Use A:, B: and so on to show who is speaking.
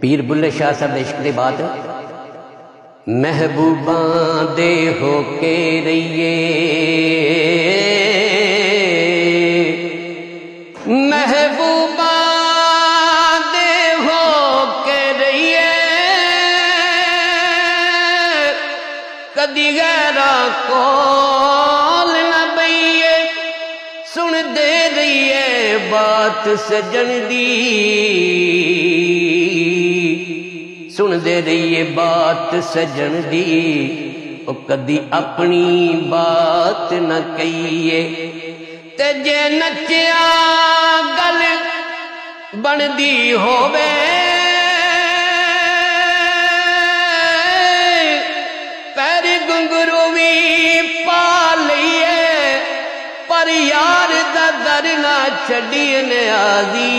A: پیر بلے شاہ صاحب دے عشق دی بات محبوباں دے ہو کے رہیے، محبوباں دے ہو کے رہیے، کدی غیراں کول نہ بئیے، سن دے رہیے بات سجن دی، سن دے رہیے بات سجن دی، او کدی اپنی بات نہ کہیے، تے جے نچیا گل بندی ہووے، پیر گنگرو بھی پا لئیے، پر یار دا در نہ چھڈی نیازی۔